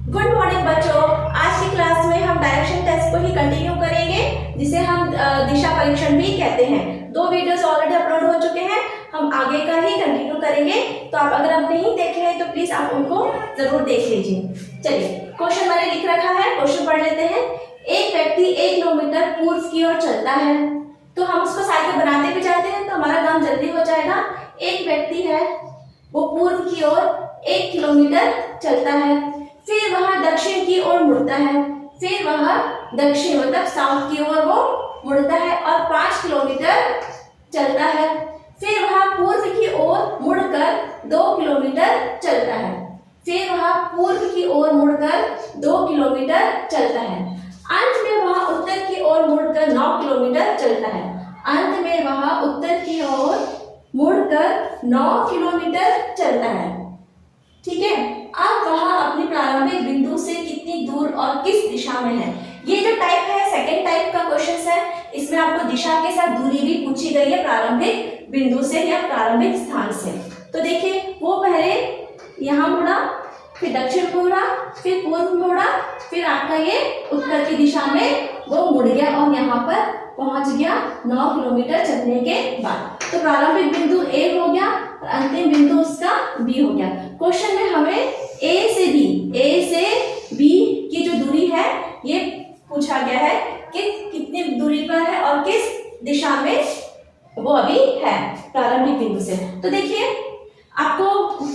Good morning बच्चों। आज की क्लास में हम डायरेक्शन टेस्ट को ही कंटिन्यू करेंगे, जिसे हम दिशा परीक्षण भी कहते हैं। 2 वीडियोस ऑलरेडी अपलोड हो चुके हैं, हम आगे का ही कंटिन्यू करेंगे। तो आप अगर आप नहीं देखे हैं तो प्लीज आप उनको जरूर देख लीजिए। चलिए, क्वेश्चन मैंने लिख रखा है, क्वेश्चन पढ़ लेते हैं। एक व्यक्ति 1 किलोमीटर पूर्व की ओर चलता है, तो हम उसको साइकिल बनाते भी जाते हैं तो हमारा काम जल्दी हो जाएगा। एक व्यक्ति है, वो पूर्व की ओर 1 किलोमीटर चलता है, फिर वह दक्षिण की ओर मुड़ता है, फिर वह दक्षिण मतलब साउथ की ओर वो मुड़ता है और 5 किलोमीटर चलता है, फिर वह पूर्व की ओर मुड़कर 2 किलोमीटर चलता है, फिर वह पूर्व की ओर मुड़कर 2 किलोमीटर चलता है, अंत में वह उत्तर की ओर मुड़कर 9 किलोमीटर चलता है। अंत में वह उत्तर की ओर मुड़कर 9 किलोमीटर चलता है। ठीक है, अब वह अपने प्रारंभिक बिंदु से कितनी दूर और किस दिशा में है। ये जो टाइप है सेकंड टाइप का क्वेश्चन है, इसमें आपको दिशा के साथ दूरी भी पूछी गई है प्रारंभिक बिंदु से या प्रारंभिक स्थान से। तो देखिए, वो पहले यहाँ मुड़ा, फिर दक्षिण मुड़ा, फिर पूर्व मुड़ा, फिर आपका ये उत्तर की दिशा में वो मुड़ गया और यहाँ पर पहुंच गया 9 किलोमीटर चलने के बाद। तो प्रारंभिक बिंदु ए हो गया और अंतिम बिंदु उसका बी हो गया। क्वेश्चन में हमें ए से बी की जो दूरी है ये पूछा गया है कि कितनी दूरी पर है और किस दिशा में वो अभी है प्रारंभिक बिंदु से। तो देखिए, आपको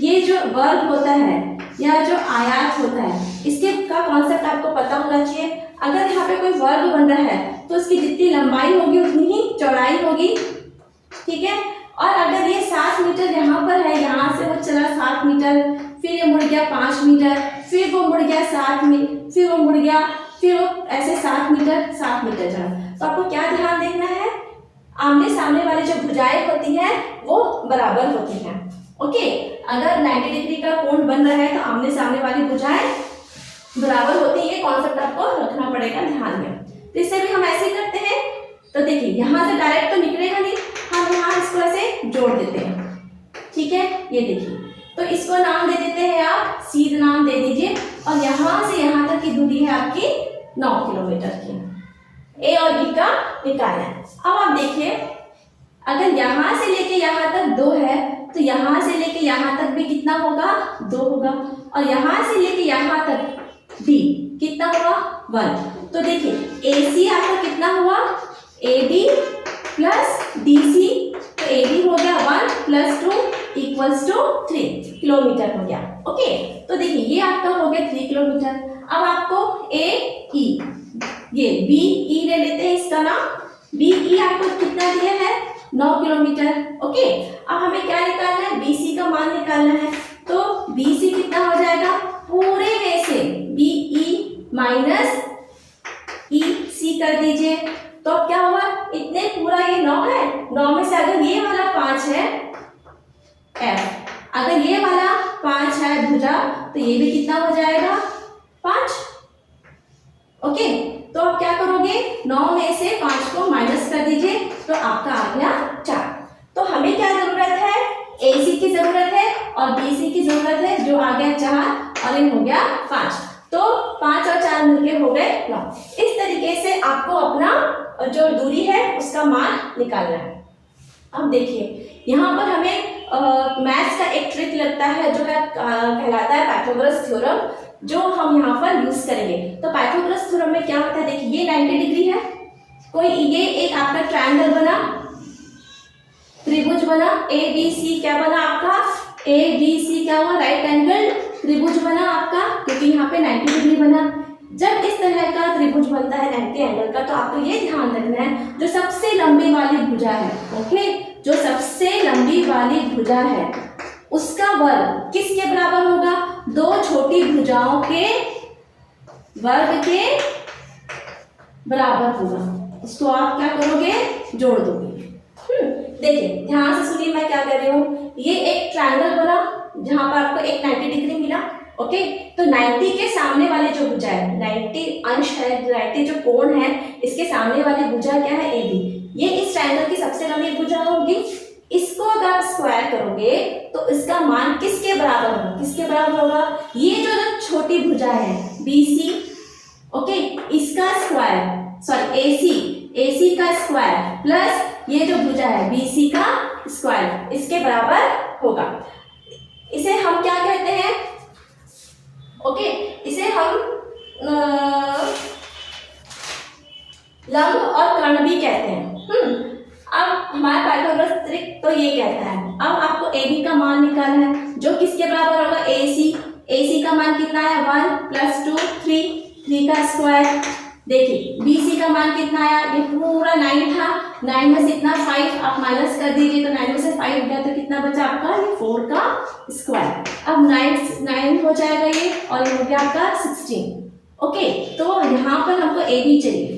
ये जो वर्ग होता है या जो आयात होता है, इसके का कॉन्सेप्ट आपको पता होना चाहिए। अगर यहाँ पे कोई वर्ग बन रहा है तो उसकी जितनी लंबाई होगी उतनी ही चौड़ाई होगी। ठीक है, और अगर ये 7 मीटर यहाँ पर है, यहाँ से वो चला 7 मीटर, फिर ये मुड़ गया 5 मीटर, फिर वो मुड़ गया 7 मीटर, फिर वो मुड़ गया, फिर वो ऐसे 7 मीटर चला। तो आपको क्या ध्यान देखना है, आमने सामने वाली जो भुजाएं होती हैं वो बराबर होती हैं। ओके, अगर 90 डिग्री का कोण बन रहा है तो आमने सामने वाली भुजाएं बराबर होती है। ये कॉन्सेप्ट आपको रखना पड़ेगा ध्यान में। तो इससे भी हम ऐसे ही करते हैं। तो देखिए, यहाँ से डायरेक्ट तो निकलेगा नहीं, हम यहाँ इसको ऐसे जोड़ देते हैं। ठीक है, ये देखिए, तो इसको नाम दे देते हैं, आप सीध नाम दे दीजिए। और यहाँ से यहाँ तक की दूरी है आपकी 9 किलोमीटर की। ए और बी का निकालना है। अब आप देखिए, अगर यहाँ से लेके यहाँ तक 2 है तो यहाँ से लेके यहाँ तक भी कितना होगा, 2 होगा, और यहाँ से लेके यहाँ तक बी कितना हुआ, 1। तो देखिए, ए सी आपका कितना हुआ, A B plus D C, तो ए बी हो गया 1 + 2 = 3 किलोमीटर हो गया। ओके, तो देखिए ये आपका हो गया 3 किलोमीटर। अब आपको ए ई, ये बी ई ले लेते हैं, इसका नाम बी ई आपको कितना दिया है, 9 किलोमीटर। ओके, अब हमें क्या निकालना है, बी सी का मान निकालना है। तो बी सी कितना हो जाएगा, पूरे में से बी ई माइनस ई सी कर दीजिए। तो अब क्या हुआ, इतने पूरा ये 9 है, 9 में से अगर ये वाला 5 है एफ, अगर ये वाला 5 है भुजा, तो ये भी कितना हो जाएगा, 5। ओके, तो आप क्या करोगे, 9 में से 5 को माइनस कर दीजिए, तो आपका आ गया 4। तो हमें क्या जरूरत है, ए सी की जरूरत है और बी सी की जरूरत है, जो आ गया 4 और ये हो गया 5। तो 5 और 4 मिलके हो गए 9। इस तरीके से आपको अपना जो दूरी है उसका मान निकालना है। अब देखिए, यहाँ पर हमें मैथ्स का एक ट्रिक लगता है, जो है कहलाता है पाइथागोरस थ्योरम, जो हम यहाँ पर यूज करेंगे। तो पाइथागोरस थ्योरम में क्या होता है, देखिए ये 90 डिग्री है, कोई ये एक आपका ट्रायंगल बना, त्रिभुज बना, ए बी सी क्या बना आपका, ए बी सी क्या हुआ, राइट एंगल त्रिभुज बना आपका, क्योंकि यहाँ पे 90 डिग्री बना। जब इस तरह का त्रिभुज बनता है 90 एंगल का, तो आपको ये ध्यान रखना है, जो सबसे लंबी वाली भुजा है, ओके, जो सबसे लंबी वाली भुजा है उसका वर्ग किसके बराबर होगा, 2 छोटी भुजाओं के वर्ग के बराबर होगा। उसको आप क्या करोगे, जोड़ दोगे। देखिए, ध्यान से सुनिए मैं क्या कर रही हूँ। ये एक ट्रायंगल बना जहां पर आपको एक 90 डिग्री मिला। ओके, तो 90 के सामने वाले जो भुजा है, 90 अंश है, 90 जो कोण है, इसके सामने वाली भुजा क्या है, ए बी। ये इस ट्रायंगल की सबसे लंबी भुजा होगी। इसको अगर स्क्वायर करोगे तो इसका मान किसके बराबर होगा, किसके बराबर होगा, ये जो छोटी भुजा है BC, ओके, इसका स्क्वायर, सॉरी AC का स्क्वायर प्लस ये जो भुजा है BC का स्क्वायर, इसके बराबर होगा। इसे हम क्या कहते हैं? ओके, इसे हम लंब और कर्ण भी कहते हैं। अब हमारा पाइथागोरस त्रिक तो ये कहता है, अब आपको AB का मान निकालना है, जो किसके बराबर होगा? AC का मान कितना है? 1 + 2 3 का स्क्वायर। देखिए BC का मान कितना आया? ये पूरा 9 था, 9 में से इतना 5 आप माइनस कर दीजिए, तो 9 में से 5 गया तो कितना बचा आपका? ये 4 का स्क्वायर। अब 9 हो जाएगा ये, और ये हो गया आपका 16। ओके, तो यहाँ पर हमको AB चाहिए,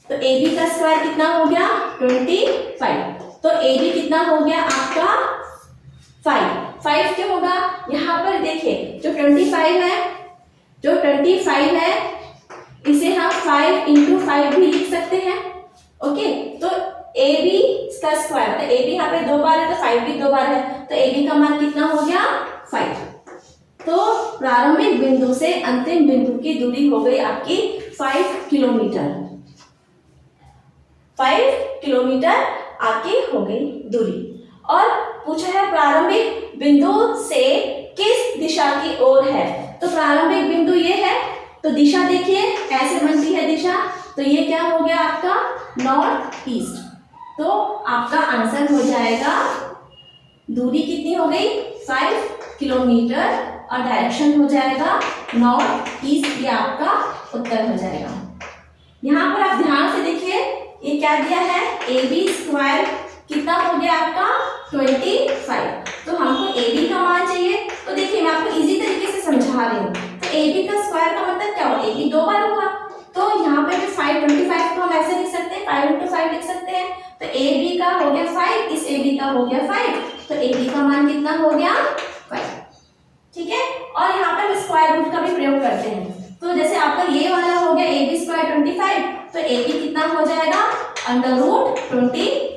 तो AB का स्क्वायर कितना हो गया? 25। तो AB कितना हो गया आपका? 5 क्यों होगा? यहाँ पर देखिए जो 25 है इसे हम 5 × 5 भी लिख सकते हैं। ओके, तो AB का स्क्वायर, तो AB यहाँ पे 2 बार है तो 5 भी 2 बार है, तो AB का मान कितना हो गया? 5। तो प्रारंभिक बिंदु से अंतिम बिंदु की दूरी हो गई आपकी 5 किलोमीटर। 5 किलोमीटर आपकी हो गई दूरी। और पूछा है प्रारंभिक बिंदु से किस दिशा की ओर है, तो प्रारंभिक बिंदु ये है, तो दिशा देखिए ऐसे बनती है दिशा, तो ये क्या हो गया आपका? North east. तो आपका आंसर हो जाएगा, दूरी कितनी हो गई? 5 किलोमीटर, और डायरेक्शन हो जाएगा नॉर्थ ईस्ट, ये आपका उत्तर हो जाएगा। यहाँ पर आप ध्यान से देखिए, ये क्या दिया है? AB स्क्वायर कितना हो गया आपका? 25। तो हमको AB का मान चाहिए, तो देखिए मैं आपको इजी तरीके से समझा रही हूँ। तो AB का स्क्वायर का मतलब क्या होगा? AB 2 बार होगा, तो यहाँ पे भी 25 को हम ऐसे लिख सकते हैं, 5 × 5 लिख सकते हैं। तो AB का हो गया 5, इस AB का हो गया 5, तो AB का मान कितना हो गया? 5। ठीक है, और यहाँ पे हम स्क्वायर रूट का भी प्रयोग करते हैं, तो जैसे आपका ये वाला हो गया AB स्क्वायर 25, तो AB कितना हो जाएगा? √25।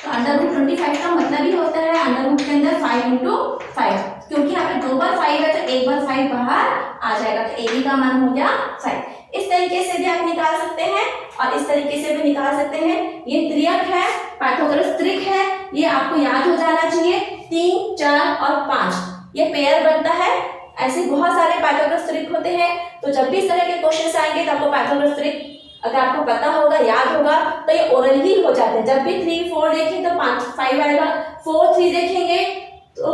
तो √25 का मतलब ही होता है अंडर रूट के अंदर 5 × 5, क्योंकि यहाँ पे 2 बार 5 है तो 1 बार 5 बाहर आ जाएगा, तो AB का मान हो गया 5। इस तरीके से भी आप निकाल सकते हैं, और इस तरीके से भी निकाल सकते हैं। ये त्रियक है, पाइथागोरस त्रिक है, ये आपको याद हो जाना चाहिए। 3, 4 और 5 ये पेयर बनता है। ऐसे बहुत सारे पाइथागोरस त्रिक होते हैं, तो जब भी इस तरह के क्वेश्चन आएंगे तो आपको पाइथागोरस त्रिक अगर आपको पता होगा, याद होगा, तो ये ओरल ही हो जाते हैं। जब भी 3, 4 देखें तो 5 आएगा, 4, 3 देखेंगे तो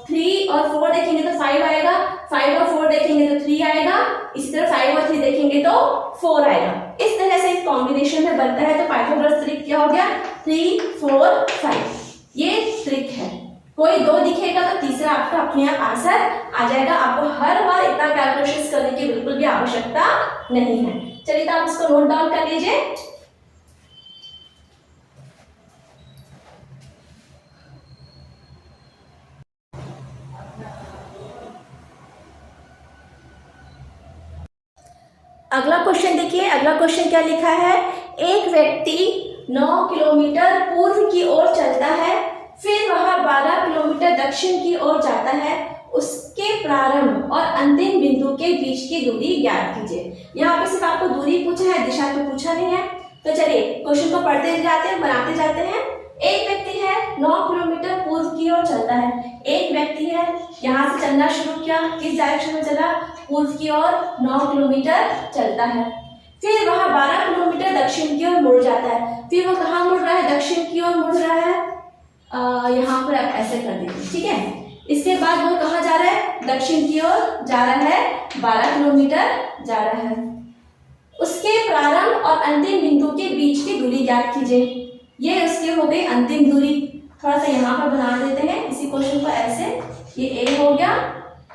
3 और 4 देखेंगे तो 5 आएगा, 5 और 4 देखेंगे तो 3 आएगा, इसी तरह 5 और 3 देखेंगे तो 4 आएगा। इस तरह से कॉम्बिनेशन में बनता है। तो पाइथागोरस त्रिक क्या हो गया? 3, 4, 5 ये त्रिक है। कोई 2 दिखेगा तो तीसरा आपका अपने आप आंसर आ जाएगा। आपको हर बार इतना कैलकुलेशन करने की बिल्कुल भी आवश्यकता नहीं है। चलिए तो आप इसको नोट डाउन कर लीजिए। अगला क्वेश्चन देखिए, अगला क्वेश्चन क्या लिखा है? एक व्यक्ति 9 किलोमीटर पूर्व की ओर चलता है, फिर वह 12 किलोमीटर दक्षिण की ओर जाता है, उसके प्रारंभ और अंतिम बिंदु के बीच की दूरी ज्ञात कीजिए। यहाँ पे सिर्फ आपको दूरी पूछा है, दिशा तो पूछा नहीं है। तो चलिए क्वेश्चन को पढ़ते जाते हैं, बनाते जाते हैं। एक व्यक्ति है 9 किलोमीटर पूर्व की ओर चलता है। एक व्यक्ति है, यहाँ से चलना शुरू किया, किस डायरेक्शन में चला? पूर्व की ओर 9 किलोमीटर चलता है। फिर वह 12 किलोमीटर दक्षिण की ओर मुड़ जाता है। फिर वो कहाँ मुड़ रहा है? दक्षिण की ओर मुड़ रहा है। यहाँ पर आप ऐसे कर दीजिए, ठीक है। इसके बाद वो कहाँ जा रहा है? दक्षिण की ओर जा रहा है, 12 किलोमीटर जा रहा है। उसके प्रारंभ और अंतिम बिंदु के बीच की दूरी ज्ञात कीजिए। ये उसकी हो गई अंतिम दूरी। थोड़ा सा यहाँ पर बना देते हैं इसी क्वेश्चन को ऐसे। ये ए हो गया,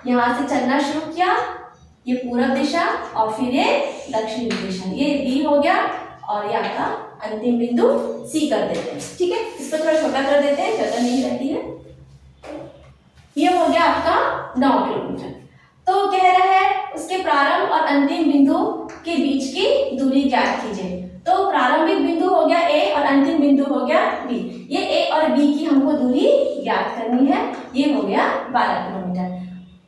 यहाँ से चलना शुरू किया, ये पूर्व दिशा और फिर ये दक्षिण दिशा। ये बी हो गया और ये आपका अंतिम बिंदु सी कर देते हैं, ठीक है। इसको थोड़ा छोटा कर देते हैं, जगह नहीं रहती है। ये हो गया आपका 9 किलोमीटर। तो कह रहा है उसके प्रारंभ और अंतिम बिंदु के बीच की दूरी ज्ञात कीजिए। तो प्रारंभिक बिंदु हो गया ए और अंतिम बिंदु हो गया बी। ये ए और बी की हमको दूरी ज्ञात करनी है। ये हो गया 12 किलोमीटर।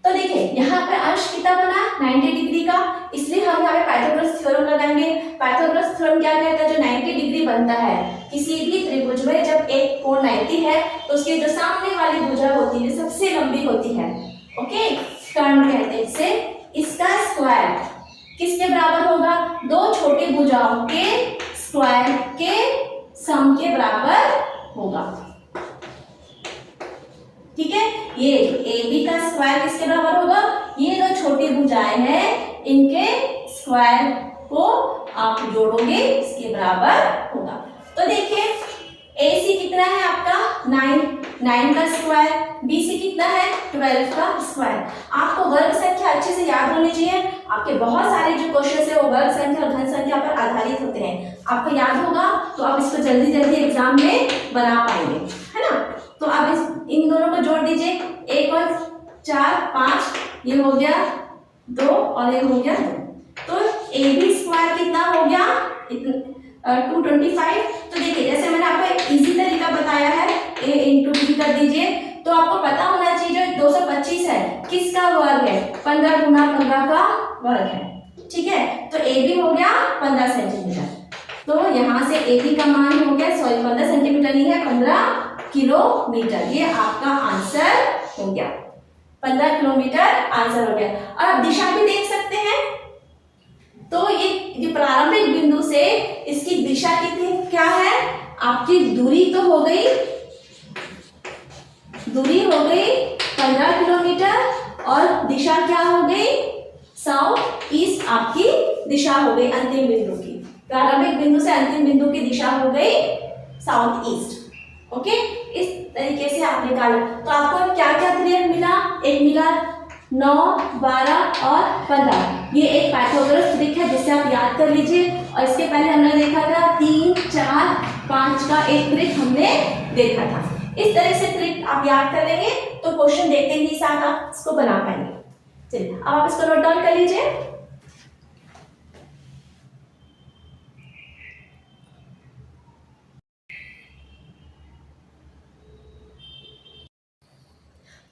तो देखिए यहाँ पे अंश कितना बना 90 डिग्री का, इसलिए हम यहाँ पे पाइथागोरस थ्योरम लगाएंगे। पाइथागोरस थ्योरम क्या कहता है, जो 90 डिग्री बनता है किसी भी त्रिभुज में, जब एक कोण 90 है तो उसकी जो सामने वाली भुजा होती है सबसे लंबी होती है। ओके, कर्ण कहते हैं इसे। इसका स्क्वायर किसके बराबर होगा, दो छोटी भुजाओं के स्क्वायर के सम के बराबर होगा। ठीक है, ये ए बी का स्क्वायर किसके बराबर होगा, ये जो छोटी भुजाएं हैं इनके स्क्वायर को आप जोड़ोगे इसके बराबर होगा। तो देखिए ए सी कितना है आपका 9 का स्क्वायर, बी सी कितना है 12 का स्क्वायर। आपको वर्ग संख्या अच्छे से याद होनी चाहिए। आपके बहुत सारे जो क्वेश्चन है वो वर्ग संख्या और धन संख्या पर आधारित होते हैं। आपको याद होगा तो आप इसको जल्दी जल्दी एग्जाम में बना पाएंगे, है ना। तो आप इन दोनों को जोड़ दीजिए, 1 और 4 5, ये हो गया 2 और ये हो गया 2। तो ए बी स्क्वायर कितना हो गया 225। तो देखिए जैसे मैंने आपको एक इजी तरीका बताया है, a इंटू बी कर दीजिए। तो आपको पता होना चाहिए जो 225 है किसका वर्ग है, 15 गुना 15 का वर्ग है। ठीक है, तो ए बी हो गया 15 सेंटीमीटर। तो यहाँ से ए बी का मान हो गया, सॉरी 15 सेंटीमीटर नहीं है 15 किलोमीटर। ये आपका आंसर हो गया, 15 किलोमीटर आंसर हो गया। और आप दिशा भी देख सकते हैं। तो ये प्रारंभिक बिंदु से इसकी दिशा कितनी क्या है, आपकी दूरी तो हो गई, दूरी हो गई 15 किलोमीटर और दिशा क्या हो गई, साउथ ईस्ट आपकी दिशा हो गई अंतिम बिंदु की। प्रारंभिक बिंदु से अंतिम बिंदु की दिशा हो गई साउथ ईस्ट। ओके, इस तरीके से आप निकालो। तो आपको क्या क्या त्रिक मिला, एक मिला 9 12 और 15। ये एक पाइथागोरस त्रिक है जिसे आप याद कर लीजिए। और इसके पहले हमने देखा था 3 4 5 का एक त्रिक हमने देखा था। इस तरह से त्रिक आप याद कर लेंगे तो क्वेश्चन देखते ही साथ आप इसको बना पाएंगे। चलिए अब आप इसको नोट डाउन कर लीजिए।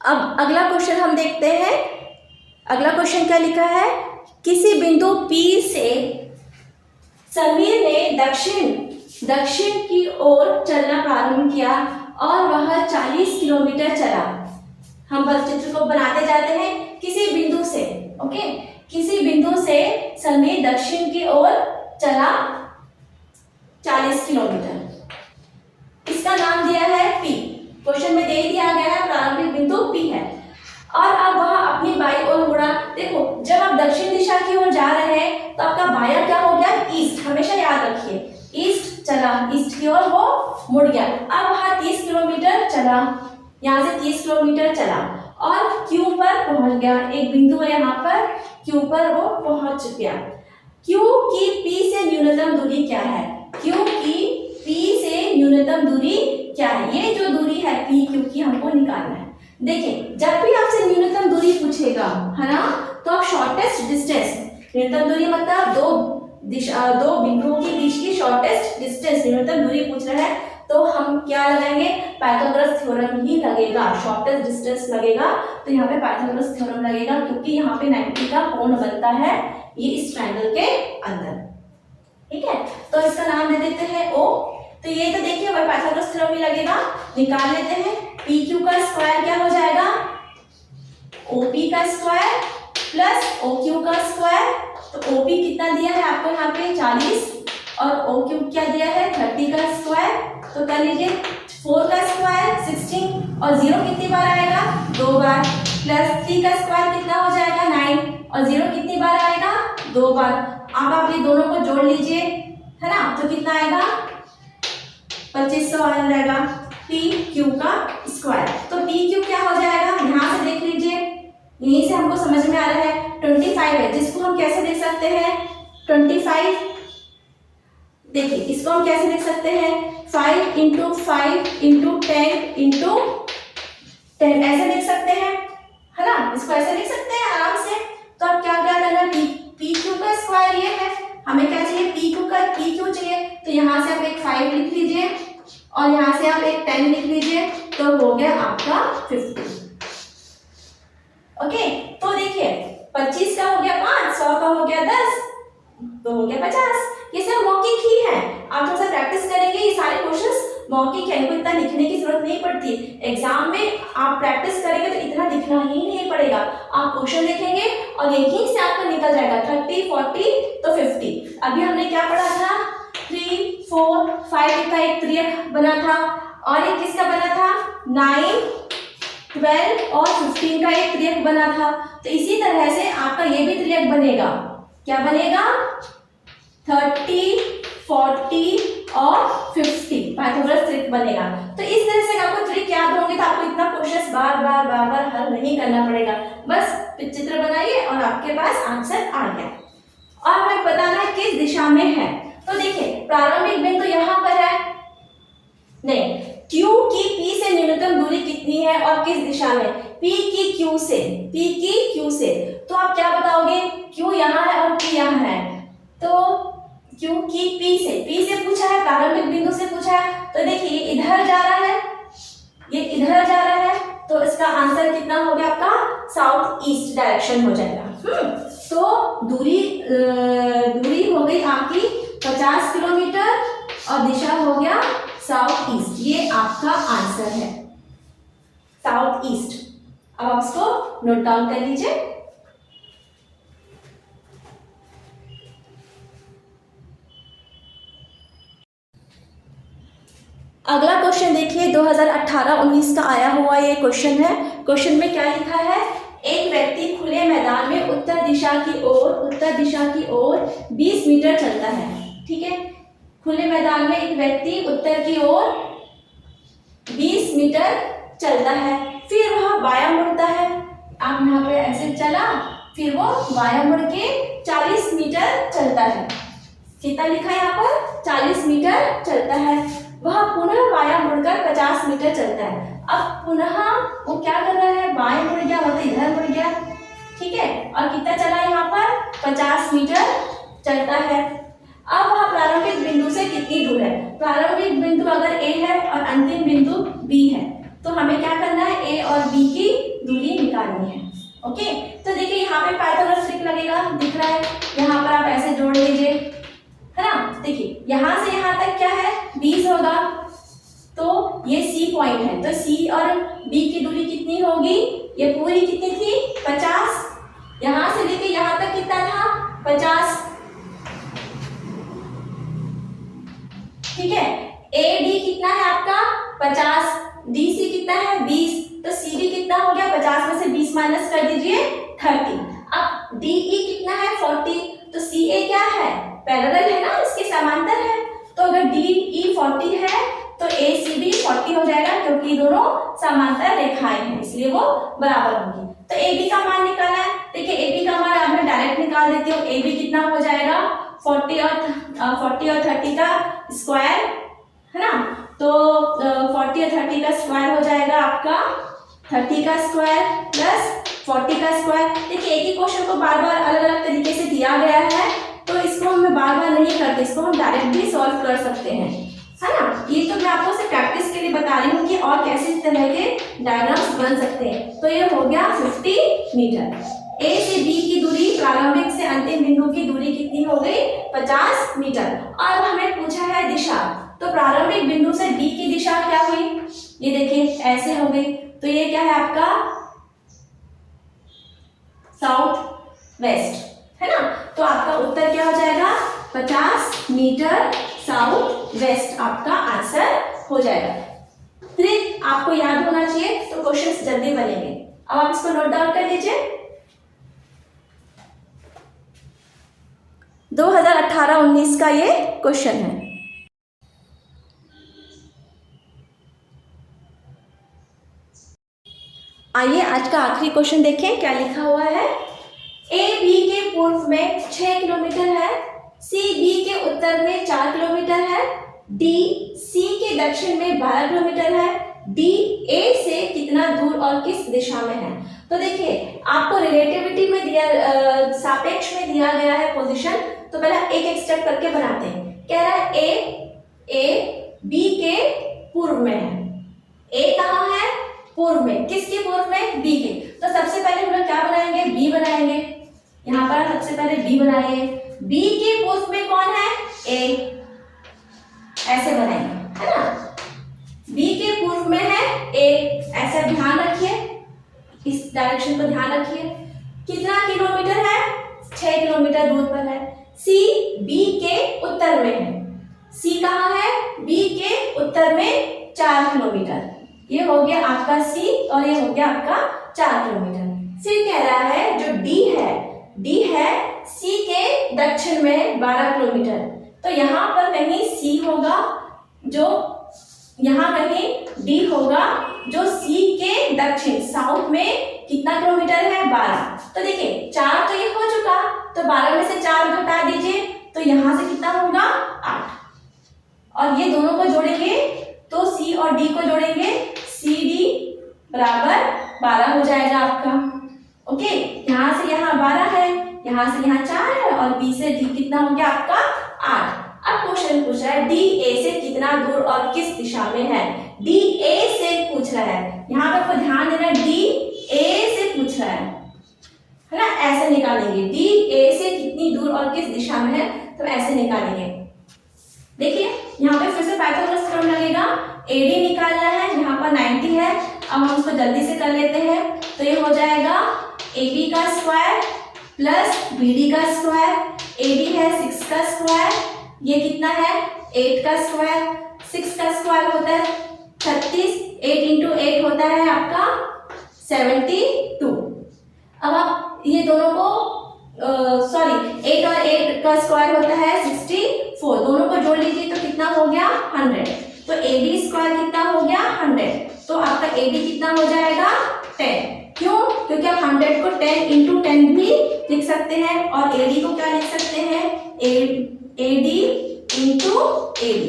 अब अगला क्वेश्चन हम देखते हैं। अगला क्वेश्चन क्या लिखा है, किसी बिंदु P से समीर ने दक्षिण की ओर चलना प्रारंभ किया और वह 40 किलोमीटर चला। हम बस चित्र को बनाते जाते हैं। किसी बिंदु से, ओके, किसी बिंदु से समीर दक्षिण की ओर चला 40 किलोमीटर। इसका नाम दिया है P। क्वेश्चन में दे दिया गया है प्रारंभिक बिंदु P है और अब वह अपनी बाईं ओर मुड़ा। देखो जब आप दक्षिण दिशा की ओर जा रहे हैं तो आपका बायां क्या हो गया, ईस्ट। हमेशा याद रखिए ईस्ट चला, ईस्ट की ओर वो मुड़ गया। अब वह 30 किलोमीटर चला, यहाँ से 30 किलोमीटर चला और Q पर पहुंच गया। एक बिंदु है यहाँ पर, Q पर वो पहुंच गया। Q की P से न्यूनतम दूरी क्या है, Q की P से न्यूनतम दूरी क्या है, ये जो दूरी है P Q की हमको निकालना है। देखिए जब भी आपसे न्यूनतम दूरी पूछेगा, है ना, तो आप शॉर्टेस्ट डिस्टेंस, न्यूनतम दूरी मतलब दो बिंदुओं के बीच की शॉर्टेस्ट डिस्टेंस न्यूनतम दूरी पूछ रहा है, तो हम क्या लगाएंगे, पाइथागोरस थ्योरम ही लगेगा। शॉर्टेस्ट डिस्टेंस लगेगा तो यहाँ पे पाइथागोरस थ्योरम लगेगा, क्योंकि यहाँ पे 90 का कोण बनता है ये इस ट्रायंगल के अंदर। ठीक है, तो इसका नाम दे देते हैं O। तो ये तो देखिए वही पाइथागोरस थ्योरम ही लगेगा। निकाल लेते हैं, PQ का स्क्वायर क्या हो जाएगा, OP का स्क्वायर प्लस OQ का स्क्वायर। तो OP कितना दिया है आपको यहाँ पे 40 और OQ क्या दिया है 30 का स्क्वायर। तो कर लीजिए 4 का स्क्वायर 16 और 0 कितनी बार आएगा, 2 बार, प्लस 3 का स्क्वायर कितना हो जाएगा 9 और 0 कितनी बार आएगा, 2 बार। अब आप ये दोनों को जोड़ लीजिए, है ना, तो कितना आएगा 2500 आ जाएगा PQ का स्क्वायर। तो PQ क्या हो जाएगा, यहाँ से देख लीजिए, यहीं से हमको समझ में आ रहा है 25 है, जिसको हम कैसे देख सकते हैं 25। देखिए इसको हम कैसे देख सकते हैं 5 × 5 × 10 × 10 ऐसे देख सकते हैं, है ना, इसको ऐसे देख सकते हैं आराम से। तो अब क्या क्या करना, PQ का स्क्वायर ये है, हमें क्या चाहिए PQ चाहिए। तो यहाँ से आप एक 5 लिख लीजिए और यहाँ से आप एक 10 लिख लीजिए, तो हो गया आपका 50। ओके, 25 का हो गया 5, 100 का हो गया 10, तो हो गया 50। ये सब मौखिक ही है, आप थोड़ा सा प्रैक्टिस करेंगे ये सारे क्वेश्चंस मौखिक है, इनको इतना लिखने की जरूरत नहीं पड़ती। एग्जाम में आप प्रैक्टिस करेंगे तो इतना लिखना ही नहीं पड़ेगा, आप क्वेश्चन देखेंगे और यहीं से आपका निकल जाएगा 30, 40 तो 50। अभी हमने क्या पढ़ा था, 3, 4, 5 का एक त्रियक बना था और एक किसका बना था, 9, 12 और 15 का एक त्रियक बना था। तो इसी तरह से आपका ये भी त्रियक बनेगा, क्या बनेगा, 30, 40 और 50 पाइथागोरस ट्रिक बनेगा। तो इस तरह से आपको ट्रिक याद होंगे तो आपको इतना क्वेश्चन बार बार हल नहीं करना पड़ेगा, बस चित्र बनाइए और आपके पास आंसर आ गया। और हमें बताना है किस दिशा में है। तो देखिए प्रारंभिक बिंदु यहाँ पर है, नहीं, Q की P से न्यूनतम दूरी कितनी है और किस दिशा में, P की Q से। तो आप क्या बताओगे, Q यहाँ है और P यहाँ है, तो Q की P से पूछा है, प्रारंभिक बिंदु से पूछा है, तो देखिए इधर जा रहा है, ये इधर जा रहा है, तो इसका आंसर कितना हो गया आपका, साउथ ईस्ट डायरेक्शन हो जाएगा। तो दूरी हो गई आपकी 50 किलोमीटर और दिशा हो गया साउथ ईस्ट, ये आपका आंसर है साउथ ईस्ट। अब आप इसको नोट डाउन कर लीजिए। अगला क्वेश्चन देखिए 2018-19 का आया हुआ ये क्वेश्चन है। क्वेश्चन में क्या लिखा है, एक व्यक्ति खुले मैदान में उत्तर दिशा की ओर 20 मीटर चलता है। ठीक है, खुले मैदान में एक व्यक्ति उत्तर की ओर 20 मीटर चलता है, फिर वह बायां मुड़ता है। आप यहाँ पे ऐसे चला, फिर वो बायां मुड़ के 40 मीटर चलता है। कितना लिखा है यहाँ पर, 40 मीटर चलता है। वह पुनः बायां मुड़कर 50 मीटर चलता है। अब पुनः वो क्या कर रहा है, बाएं मुड़ गया, मतलब इधर मुड़ गया। ठीक है, और कितना चला यहाँ पर, 50 मीटर चलता है। अब वह प्रारंभिक बिंदु से कितनी दूर है, प्रारंभिक बिंदु अगर ए है और अंतिम बिंदु बी है, तो हमें क्या करना है, ए और बी की दूरी निकालनी है। ओके, तो देखिए यहाँ पे पाइथागोरस ट्रिक लगेगा, दिख रहा है, यहाँ पर आप ऐसे जोड़ लीजिए, है ना। देखिए यहाँ से यहाँ तक क्या है, 20 होगा, तो ये सी पॉइंट है, तो सी और बी की दूरी कितनी होगी, ये पूरी कितनी थी, 50। यहाँ से लेके यहाँ तक कितना था, 50। ठीक है, ए डी कितना है आपका, 50, डी सी कितना है, 20, तो सी डी कितना हो गया, 50 में से 20 माइनस कर दीजिए, 30। अब डी ई कितना है, 40, तो सी ए क्या है, पैरेलल है ना, इसके समांतर है। तो अगर डी ई 40 है तो ए सी बी 40 हो जाएगा, क्योंकि दोनों समांतर रेखाएं हैं, इसलिए वो बराबर होंगी। तो ए बी का मान निकाला है। देखिए ए बी का मान आप मैं डायरेक्ट निकाल देती हूँ। ए बी कितना हो जाएगा, 40 और 30 का स्क्वायर, है ना। तो 40 और 30 का स्क्वायर हो जाएगा आपका 30 का स्क्वायर प्लस 40 का स्क्वायर। देखिए एक ही क्वेश्चन को बार बार अलग अलग तरीके से दिया गया है, तो इसको हम बार बार नहीं करते, इसको हम डायरेक्ट भी सॉल्व कर सकते हैं, है ना। ये तो मैं आपको सिर्फ प्रैक्टिस के लिए बता रही हूँ कि और कैसे इस तरह के डायग्राम्स बन सकते हैं। तो ये हो गया 50 मीटर। ए से बी की दूरी, प्रारंभिक से अंतिम बिंदु की दूरी कितनी हो गई, 50 मीटर। और हमें पूछा है दिशा, तो प्रारंभिक बिंदु से बी की दिशा क्या हुई, ये देखिए ऐसे हो गई, तो ये क्या है आपका साउथ वेस्ट, है ना। तो आपका उत्तर क्या हो जाएगा, 50 मीटर साउथ वेस्ट आपका आंसर हो जाएगा। ट्रिक आपको याद होना चाहिए, तो क्वेश्चंस जल्दी बनेंगे। अब आप इसको नोट डाउन कर लीजिए। 2018-19 का ये क्वेश्चन है। आइए आज का आखिरी क्वेश्चन देखें, क्या लिखा हुआ है। ए बी के पूर्व में 6 किलोमीटर है, सी बी के उत्तर में 4 किलोमीटर है, डी सी के दक्षिण में 12 किलोमीटर है, डी ए से कितना दूर और किस दिशा में है। तो देखिए आपको रिलेटिविटी में दिया, सापेक्ष में दिया गया है पोजीशन, तो पहले एक एक स्टेप करके बनाते हैं। कह रहा है ए बी के पूर्व में है। ए कहाँ है, पूर्व में, किसके पूर्व में, बी के। तो सबसे पहले हम लोग क्या बनाएंगे, बी बनाएंगे, सबसे पहले बी बनाइए। बी के पूर्व में कौन है? ए, ऐसे बनाएंगे, है ना। बी के पूर्व में है ए, ऐसा ध्यान रखिए, इस डायरेक्शन को ध्यान रखिए। कितना किलोमीटर है? 6 किलोमीटर दूर पर है। सी बी के उत्तर में है। सी कहाँ है? बी के उत्तर में 4 किलोमीटर। ये हो गया आपका सी और ये हो गया आपका 4 किलोमीटर। फिर कह रहा है जो डी है सी के दक्षिण में 12 किलोमीटर। तो यहाँ पर कहीं सी होगा, जो यहाँ कहीं डी होगा, जो सी के दक्षिण साउथ में कितना किलोमीटर है? 12। तो देखिए 4 तो ये हो चुका, तो 12 में से 4 घटा दीजिए, तो यहाँ से कितना होगा? 8। और ये दोनों को जोड़ेंगे तो सी और डी को जोड़ेंगे, सी डी बराबर 12 हो जाएगा आपका। ओके, यहाँ से यहाँ 12 है, यहाँ से यहाँ 4 है, और बी से डी कितना हो गया आपका? 8। अब क्वेश्चन पूछ रहा है डी ए से कितना दूर और किस दिशा में है? डी ए से पूछ रहा है, यहाँ पर आपको ध्यान देना, डी ए से पूछ रहा है ना। ऐसे निकालेंगे, डी ए से कितनी दूर और किस दिशा में है, तो ऐसे निकालेंगे। देखिए यहाँ पे फिर से पाइथागोरस थ्योरम लगेगा। एडी निकालना है, यहाँ पर 90 है। अब हम उसको जल्दी से कर लेते हैं, तो ये हो जाएगा AB का स्क्वायर प्लस BD का स्क्वायर। AB है 6 का स्क्वायर, ये कितना है? 8 का स्क्वायर। 6 का स्क्वायर होता है 36, 8 इंटू 8 होता है आपका 72। अब आप ये दोनों को 8 और 8 का स्क्वायर होता है 64, दोनों को जोड़ लीजिए तो कितना हो गया? 100। तो AB स्क्वायर कितना हो गया? 100। तो आपका AB कितना हो जाएगा? 10। क्यों? क्योंकि आप 100 को 10 इंटू 10 भी लिख सकते हैं, और AD को क्या लिख सकते हैं? AD into AD।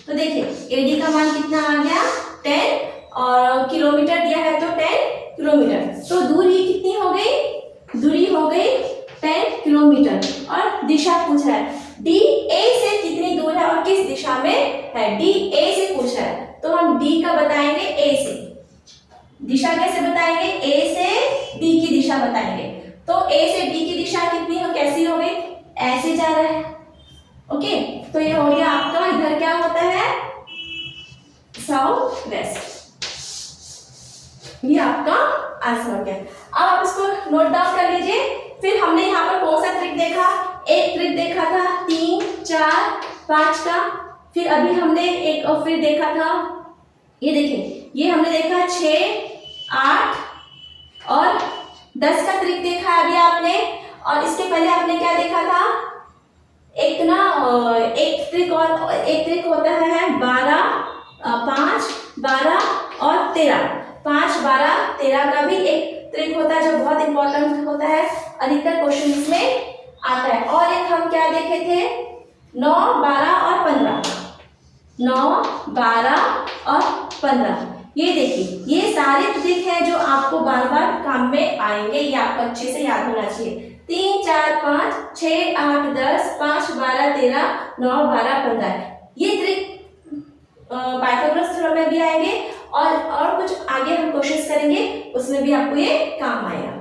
तो देखिए AD का मान कितना आ गया? 10, और किलोमीटर दिया है तो 10 किलोमीटर। तो दूरी कितनी हो गई? दूरी हो गई 10 किलोमीटर। और दिशा पूछ रहा है डी ए से कितनी दूर है और किस दिशा में है? डी ए से पूछ रहा है, तो हम डी का बताएंगे ए से। दिशा कैसे बताएंगे? ए से डी की दिशा बताएंगे। तो ए से डी की दिशा कितनी हो, कैसी हो गई? ऐसे जा रहा है। ओके, तो ये हो गया आपका, इधर क्या होता है? South west. ये आपका आंसर हो गया। अब आप इसको नोट डाउन कर लीजिए। फिर हमने यहाँ पर कौन सा ट्रिक देखा? एक ट्रिक देखा था 3, 4, 5 का। फिर अभी हमने एक और फिर देखा था, ये देखिए, ये हमने देखा 6, 8 और 10 का ट्रिक देखा है अभी आपने। और इसके पहले आपने क्या देखा था? एक ट्रिक होता है 12, 5, 12 और 13। 5, 12, 13 का भी एक ट्रिक होता है जो बहुत इंपॉर्टेंट होता है, अधिकतर क्वेश्चन इसमें आता है। और एक हम क्या देखे थे? 9, 12 और 15। 9, 12 और 15। ये देखिए, ये सारे ट्रिक है जो आपको बार बार काम में आएंगे, ये आपको अच्छे से याद होना चाहिए। 3, 4, 5, 6, 8, 10, 5, 12, 13, 9, 12, 15। ये ट्रिक पाइथागोरस थ्योरम में भी आएंगे, और कुछ आगे हम कोशिश करेंगे, उसमें भी आपको ये काम आएगा।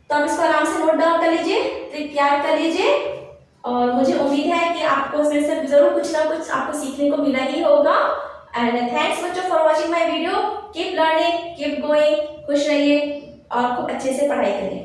तो आप इसको आराम से नोट डाउन कर लीजिए, ट्रिक याद कर लीजिए, और मुझे उम्मीद है कि आपको इसमें से जरूर कुछ ना कुछ आपको सीखने को मिला ही होगा। एंड थैंक्स बच्चों for watching my video. Keep learning, keep going, खुश रहिए और खूब अच्छे से पढ़ाई करिए।